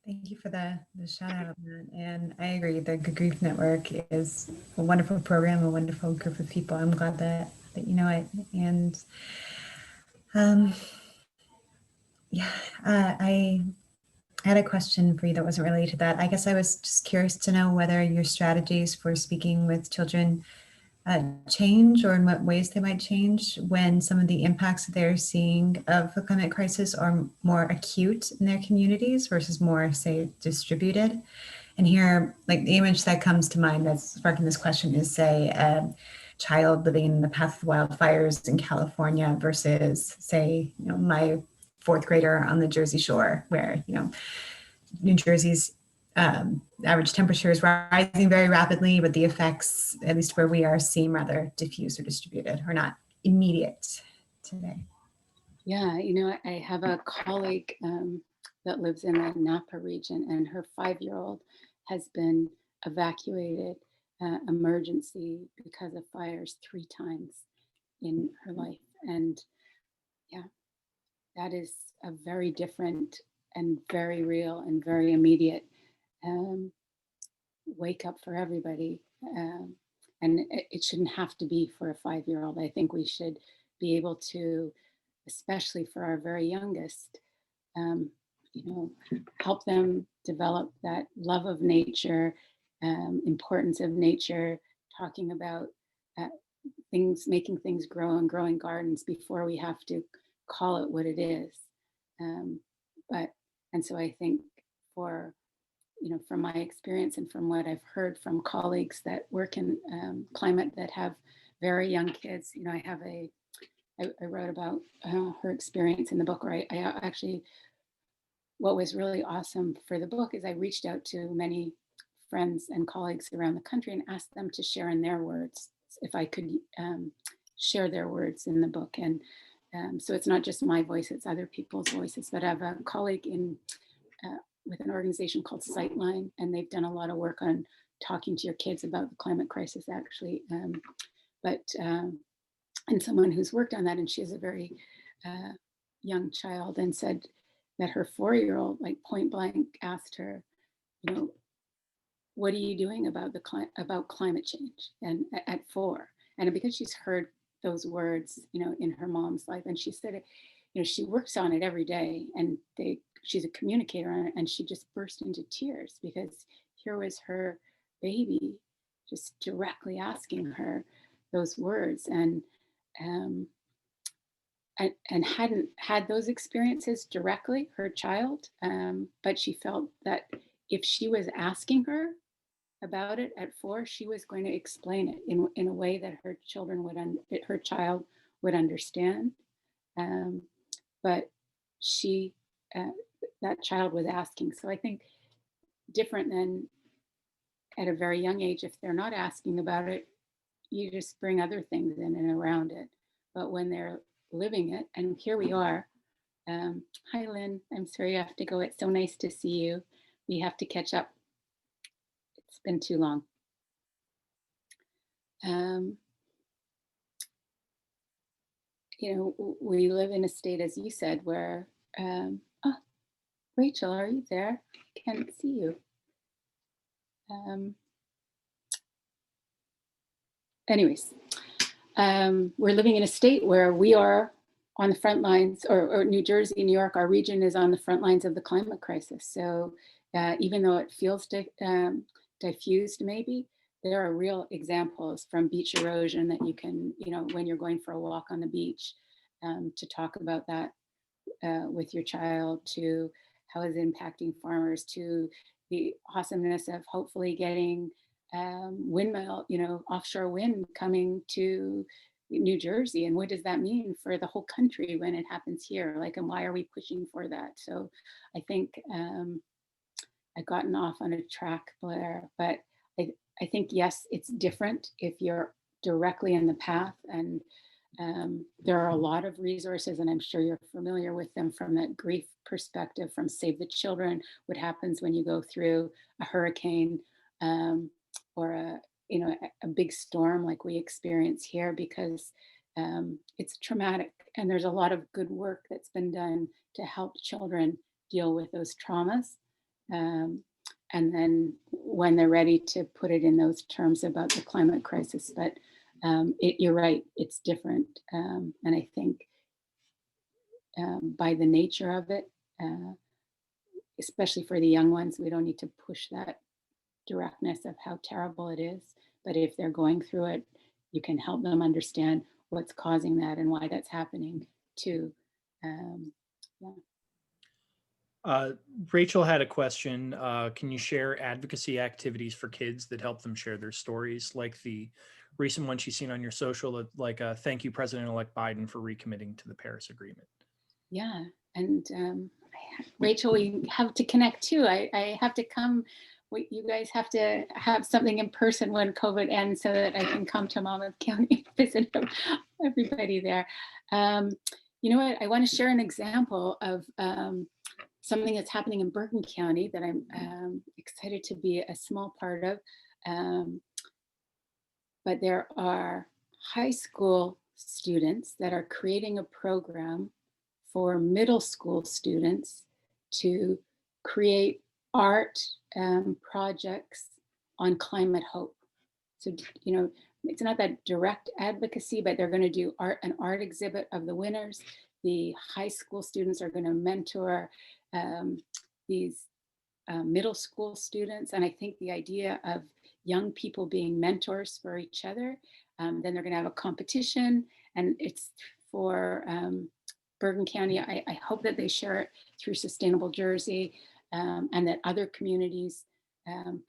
Thank you for the shout out, Matt. And I agree, the Good Grief Network is a wonderful program, a wonderful group of people. I'm glad that you know it. And I had a question for you that wasn't related to that. I guess I was just curious to know whether your strategies for speaking with children change, or in what ways they might change when some of the impacts that they're seeing of the climate crisis are more acute in their communities versus more, say, distributed. And here, like, the image that comes to mind that's sparking this question is, say, a child living in the path of wildfires in California versus, say, my fourth grader on the Jersey Shore, where, New Jersey's average temperature is rising very rapidly, but the effects, at least where we are, seem rather diffuse or distributed, or not immediate today. Yeah, I have a colleague that lives in the Napa region, and her 5-year-old has been evacuated emergency because of fires 3 times in her life. And yeah, that is a very different and very real and very immediate wake up for everybody. And it shouldn't have to be for a 5-year-old. I think we should be able to, especially for our very youngest, help them develop that love of nature, importance of nature, talking about things, making things grow and growing gardens before we have to call it what it is. And so I think from my experience and from what I've heard from colleagues that work in climate that have very young kids, I wrote about her experience in the book, where I actually, what was really awesome for the book is I reached out to many friends and colleagues around the country and asked them to share in their words, if I could share their words in the book. And so it's not just my voice, it's other people's voices. But I have a colleague with an organization called Sightline, and they've done a lot of work on talking to your kids about the climate crisis, actually. But and someone who's worked on that, and she has a very young child, and said that her 4-year-old, like point blank, asked her, you know, what are you doing about about climate change? And at 4, and because she's heard those words, you know, in her mom's life, and she said, you know, she works on it every day, and she's a communicator on it, and she just burst into tears because here was her baby just directly asking her those words, um, and hadn't had those experiences directly, her child, but she felt that if she was asking her about it at 4, she was going to explain it in a way that her her child would understand. Um, but she, uh, that child was asking. So I think different than at a very young age, if they're not asking about it, you just bring other things in and around it. But when they're living it, and here we are. Hi, Lynn. I'm sorry you have to go. It's so nice to see you. We have to catch up. It's been too long. Um, you know, we live in a state, as you said, where, oh, Rachel, are you there? I can't see you. Anyways, we're living in a state where we are on the front lines, or New Jersey, New York, our region is on the front lines of the climate crisis. So even though it feels diffused maybe, there are real examples from beach erosion that you can, you know, when you're going for a walk on the beach, to talk about that with your child, to how it's impacting farmers, to the awesomeness of hopefully getting windmill, you know, offshore wind coming to New Jersey. And what does that mean for the whole country when it happens here? Like, and why are we pushing for that? So I think I've gotten off on a track there, but I think, yes, it's different if you're directly in the path. And there are a lot of resources, and I'm sure you're familiar with them from that grief perspective, from Save the Children, what happens when you go through a hurricane, or a big storm like we experience here, because it's traumatic. And there's a lot of good work that's been done to help children deal with those traumas. And then when they're ready to put it in those terms about the climate crisis. But you're right, it's different. And I think by the nature of it, especially for the young ones, we don't need to push that directness of how terrible it is. But if they're going through it, you can help them understand what's causing that and why that's happening too. Yeah. Rachel had a question. Can you share advocacy activities for kids that help them share their stories, like the recent one she's seen on your social, like thank you, President-elect Biden, for recommitting to the Paris Agreement? Yeah, and Rachel, we have to connect too. I have to come. You guys have to have something in person when COVID ends, so that I can come to Monmouth County and visit everybody there. You know what? I want to share an example of something that's happening in Bergen County that I'm excited to be a small part of. But there are high school students that are creating a program for middle school students to create art projects on climate hope. So, you know, it's not that direct advocacy, but they're going to do an art exhibit of the winners. The high school students are going to mentor these middle school students. And I think the idea of young people being mentors for each other, then they're going to have a competition, and it's for Bergen County. I hope that they share it through Sustainable Jersey, and that other communities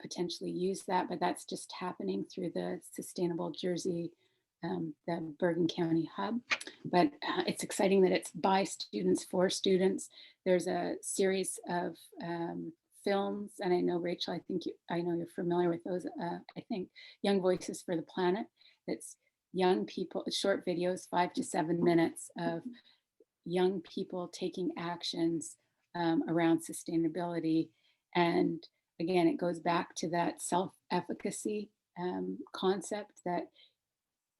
potentially use that, but that's just happening through the Sustainable Jersey, the Bergen County hub. But it's exciting that it's by students for students. There's a series of films, and I know, Rachel, I know you're familiar with those. I think Young Voices for the Planet. That's young people, short videos, 5 to 7 minutes of young people taking actions around sustainability. And again, it goes back to that self-efficacy concept that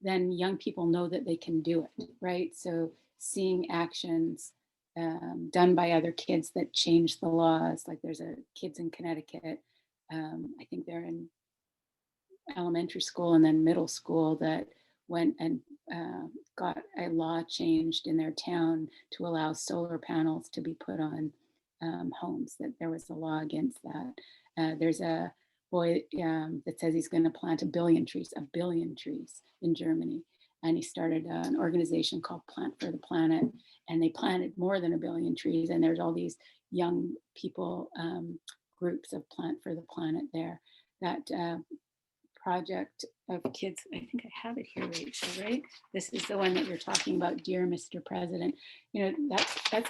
then young people know that they can do it, right? So seeing actions done by other kids that change the laws, like there's a kids in Connecticut, I think they're in elementary school and then middle school, that went and got a law changed in their town to allow solar panels to be put on homes, that there was a law against that. There's a boy that says he's going to plant a billion trees in Germany. And he started an organization called Plant for the Planet, and they planted more than 1 billion trees. And there's all these young people, groups of Plant for the Planet there. That project of kids, I think I have it here, Rachel, right? This is the one that you're talking about, Dear Mr. President. You know, that's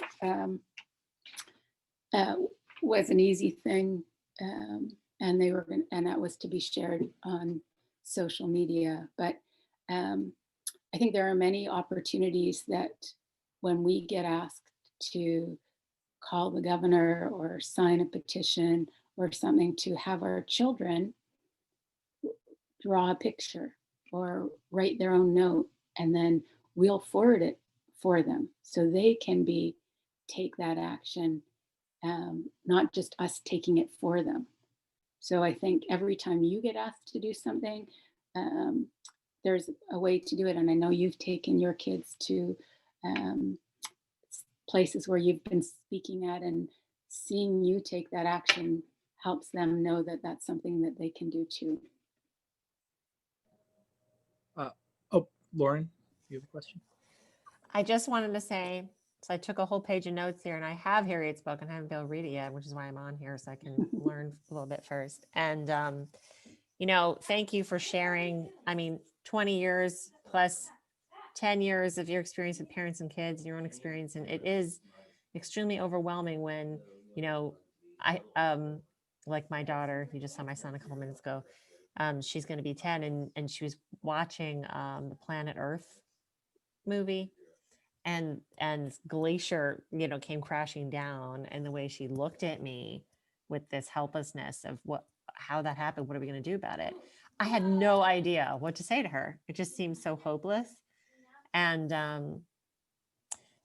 was an easy thing. And they were and that was to be shared on social media. But I think there are many opportunities that when we get asked to call the governor or sign a petition or something, to have our children draw a picture or write their own note, and then we'll forward it for them so they can take that action, not just us taking it for them. So I think every time you get asked to do something, there's a way to do it. And I know you've taken your kids to places where you've been speaking at, and seeing you take that action helps them know that that's something that they can do too. Oh, Lauren, you have a question? I just wanted to say, so I took a whole page of notes here, and I have Harriet's book and I haven't been able to read it yet, which is why I'm on here, so I can learn a little bit first. And, you know, thank you for sharing. I mean, 20 years plus 10 years of your experience with parents and kids and your own experience. And it is extremely overwhelming when, you know, like my daughter, you just saw my son a couple minutes ago. She's going to be 10, and she was watching the Planet Earth movie, and Glacier, you know, came crashing down, and the way she looked at me with this helplessness of how that happened, what are we going to do about it? I had no idea what to say to her. It just seemed so hopeless. And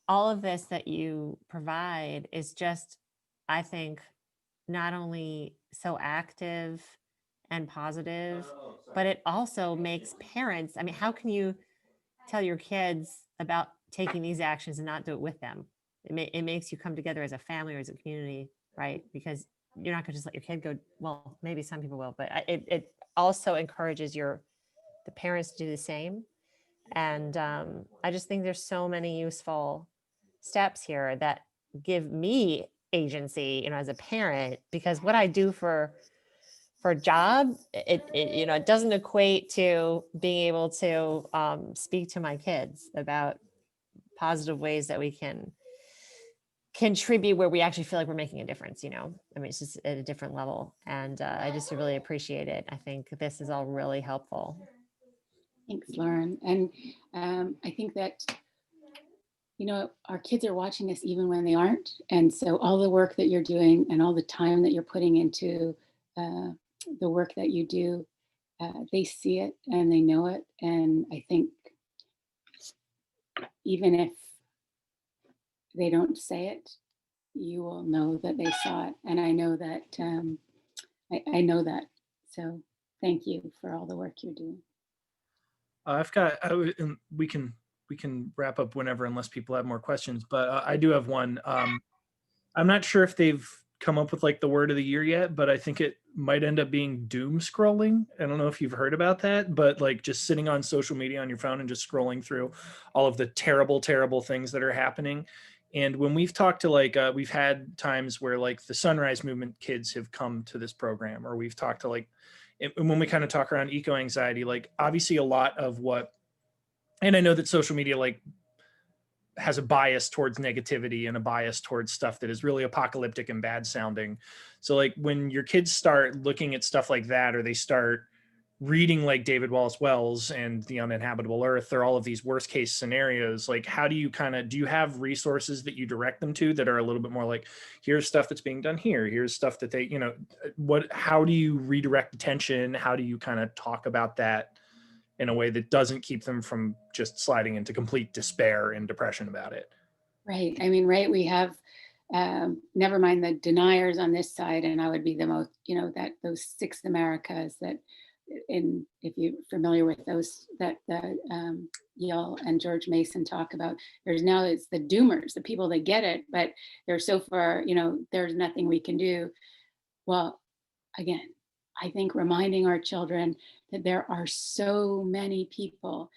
all of this that you provide is just, I think, not only so active and positive, but it also makes parents, I mean, how can you tell your kids about taking these actions and not do it with them? It makes you come together as a family or as a community, right? Because you're not going to just let your kid go. Well, maybe some people will, but it also encourages the parents to do the same. And I just think there's so many useful steps here that give me agency, you know, as a parent, because what I do for a job, it you know, it doesn't equate to being able to speak to my kids about positive ways that we can contribute where we actually feel like we're making a difference. You know, I mean, it's just at a different level, and I just really appreciate it. I think this is all really helpful. Thanks, Lauren. And I think that, you know, our kids are watching us even when they aren't. And so all the work that you're doing and all the time that you're putting into the work that you do, they see it and they know it. And I think even if they don't say it, you will know that they saw it. And I know that, I know that. So thank you for all the work you're doing. And we can wrap up whenever, unless people have more questions, but I do have one. I'm not sure if they've come up with like the word of the year yet, but I think it might end up being doom scrolling. I don't know if you've heard about that, but like just sitting on social media on your phone and just scrolling through all of the terrible, terrible things that are happening. And when we've talked to like, we've had times where like the Sunrise Movement kids have come to this program, or we've talked to like, when we kind of talk around eco anxiety, like obviously a lot of what, and I know that social media like has a bias towards negativity and a bias towards stuff that is really apocalyptic and bad sounding. So like when your kids start looking at stuff like that, or they start reading like David Wallace Wells and The Uninhabitable Earth, or all of these worst case scenarios, like how do you do you have resources that you direct them to that are a little bit more like, here's stuff that's being done here, here's stuff that they, you know, how do you redirect attention? How do you kind of talk about that in a way that doesn't keep them from just sliding into complete despair and depression about it. Right. I mean, right. We have, never mind the deniers on this side, and I would be the most, that those 6 Americas that, if you're familiar with those, that Yale and George Mason talk about, it's the doomers, the people that get it, but they're so far, there's nothing we can do. Well, again, I think reminding our children that there are so many people,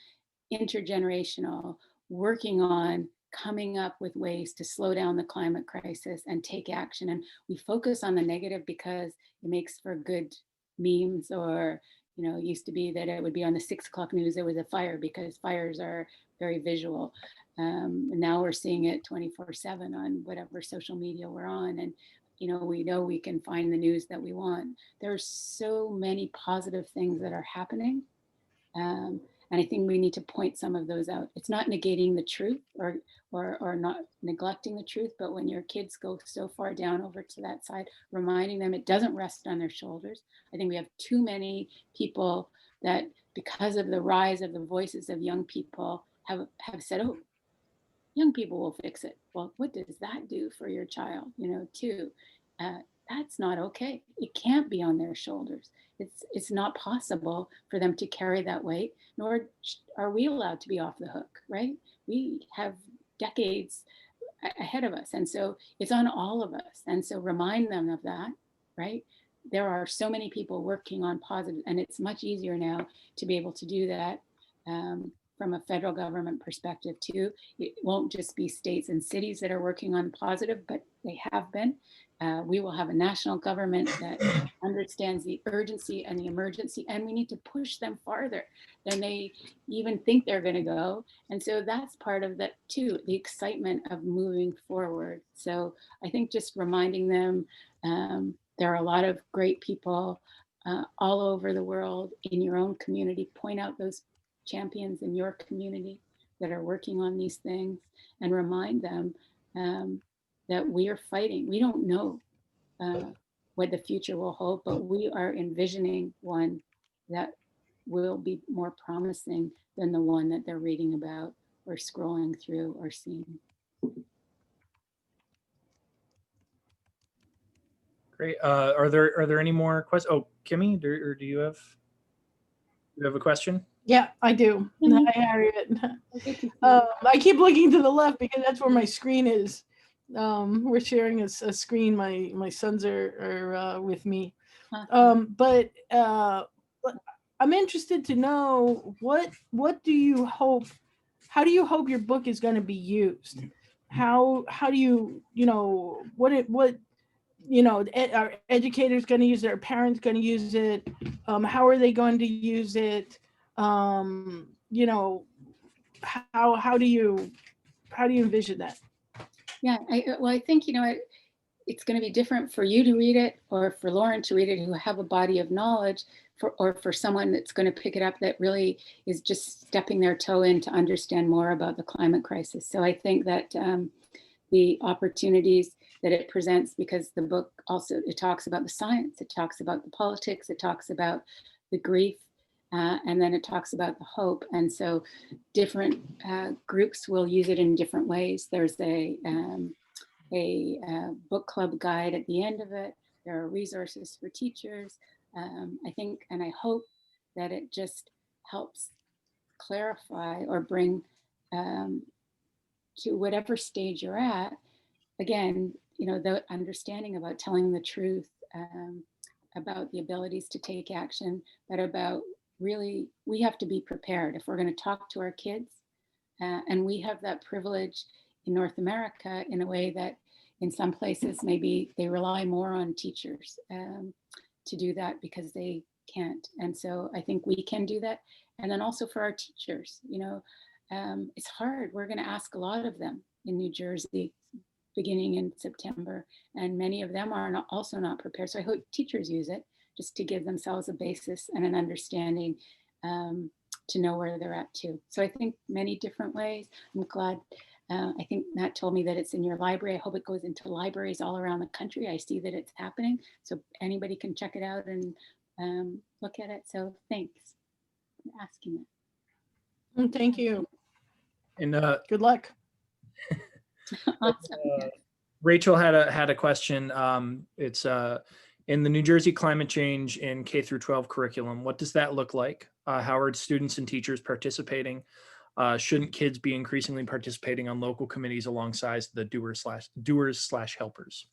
intergenerational, working on coming up with ways to slow down the climate crisis and take action. And we focus on the negative because it makes for good memes, or, it used to be that it would be on the 6 o'clock news, there was a fire, because fires are very visual. And now we're seeing it 24/7 on whatever social media we're on. And, we know we can find the news that we want. There's so many positive things that are happening. And I think we need to point some of those out. It's not negating the truth or not neglecting the truth, but when your kids go so far down over to that side, reminding them it doesn't rest on their shoulders. I think we have too many people that, because of the rise of the voices of young people, have said, oh, young people will fix it. Well, what does that do for your child, too? That's not okay. It can't be on their shoulders. It's not possible for them to carry that weight, nor are we allowed to be off the hook, right? We have decades ahead of us. And so it's on all of us. And so remind them of that, right? There are so many people working on positive, and it's much easier now to be able to do that from a federal government perspective too. It won't just be states and cities that are working on positive, but they have been. We will have a national government that understands the urgency and the emergency, and we need to push them farther than they even think they're going to go. And so that's part of that too, the excitement of moving forward. So I think just reminding them, there are a lot of great people all over the world in your own community. Point out those champions in your community that are working on these things, and remind them that we are fighting. We don't know what the future will hold, but we are envisioning one that will be more promising than the one that they're reading about or scrolling through or seeing. Great. Are there any more questions? Oh, Kimmy, do you have a question? Yeah, I do. Mhm. Hi, Harriet. Okay, I keep looking to the left because that's where my screen is. We're sharing a screen. My sons are with me. But I'm interested to know what do you hope? How do you hope your book is going to be used? How do you are educators going to use it? Are parents going to use it? How are they going to use it? How do you envision that? Yeah, I think, it's going to be different for you to read it, or for Lauren to read it, who have a body of knowledge, or for someone that's going to pick it up that really is just stepping their toe in to understand more about the climate crisis. So I think that the opportunities that it presents, because the book also, it talks about the science, it talks about the politics, it talks about the grief, and then it talks about the hope. And so different groups will use it in different ways. There's a book club guide at the end of it. There are resources for teachers. I think, and I hope that it just helps clarify or bring to whatever stage you're at, again, the understanding about telling the truth, about the abilities to take action, but about really, we have to be prepared if we're going to talk to our kids. And we have that privilege in North America in a way that in some places, maybe they rely more on teachers to do that because they can't. And so I think we can do that. And then also for our teachers, it's hard. We're going to ask a lot of them in New Jersey beginning in September, and many of them are also not prepared. So I hope teachers use it just to give themselves a basis and an understanding to know where they're at too. So I think many different ways. I'm glad. I think Matt told me that it's in your library. I hope it goes into libraries all around the country. I see that it's happening, so anybody can check it out and look at it. So thanks. for asking it. Thank you. And Good luck. Awesome. Yeah. Rachel had a question. It's in the New Jersey climate change in K through 12 curriculum. What does that look like? How are students and teachers participating? Shouldn't kids be increasingly participating on local committees alongside the doers/helpers?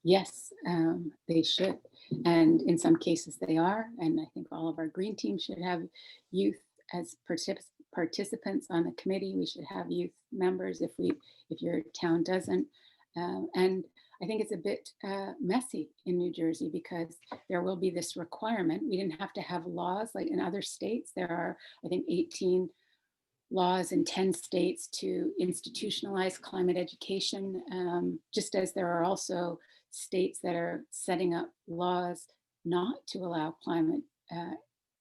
Yes, they should. And in some cases they are. And I think all of our green teams should have youth as participants on the committee. We should have youth members if your town doesn't. And I think it's a bit messy in New Jersey because there will be this requirement. We didn't have to have laws like in other states. There are, I think, 18 laws in 10 states to institutionalize climate education, just as there are also states that are setting up laws not to allow climate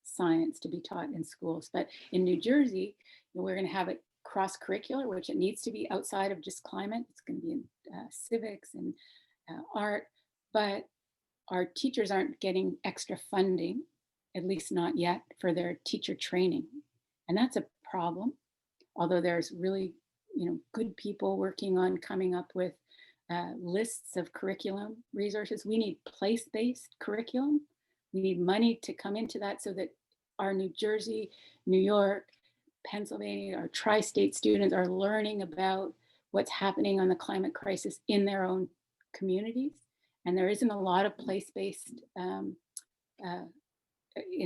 science to be taught in schools. But in New Jersey, we're going to have it cross-curricular, which it needs to be outside of just climate. It's going to be in civics and art, but our teachers aren't getting extra funding, at least not yet, for their teacher training. And that's a problem. Although there's really, good people working on coming up with lists of curriculum resources. We need place-based curriculum. We need money to come into that so that our New Jersey, New York, Pennsylvania, our tri-state students are learning about what's happening on the climate crisis in their own communities. And there isn't a lot of place-based in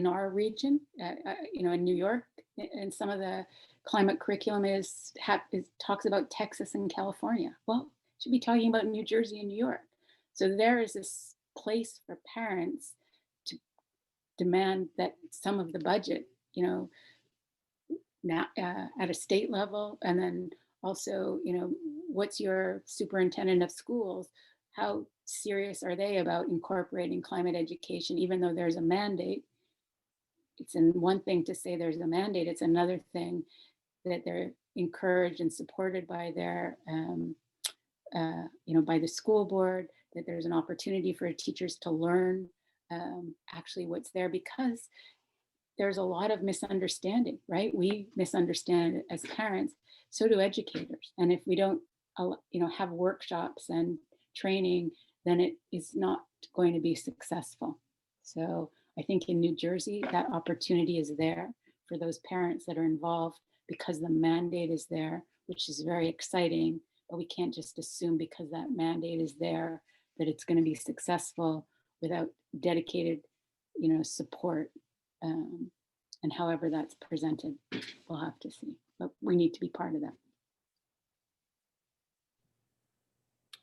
our region, in New York, and some of the climate curriculum talks about Texas and California. Well, it should be talking about New Jersey and New York. So there is this place for parents to demand that some of the budget, now at a state level, and then also, what's your superintendent of schools? How serious are they about incorporating climate education, even though there's a mandate? It's one thing to say there's a mandate. It's another thing that they're encouraged and supported by their, by the school board, that there's an opportunity for teachers to learn actually what's there, because there's a lot of misunderstanding, right? We misunderstand it as parents, so do educators. And if we don't, have workshops and training, then it is not going to be successful. So I think in New Jersey, that opportunity is there for those parents that are involved because the mandate is there, which is very exciting, but we can't just assume because that mandate is there that it's going to be successful without dedicated, support. And however that's presented, we'll have to see, but we need to be part of that.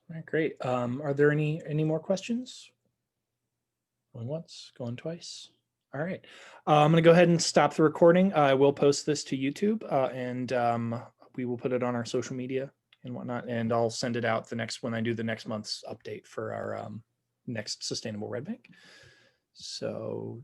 All right, great. Are there any more questions? Going once, going twice. All right. I'm going to go ahead and stop the recording. I will post this to YouTube and we will put it on our social media and whatnot. And I'll send it out when I do the next month's update for our next Sustainable Red Bank. So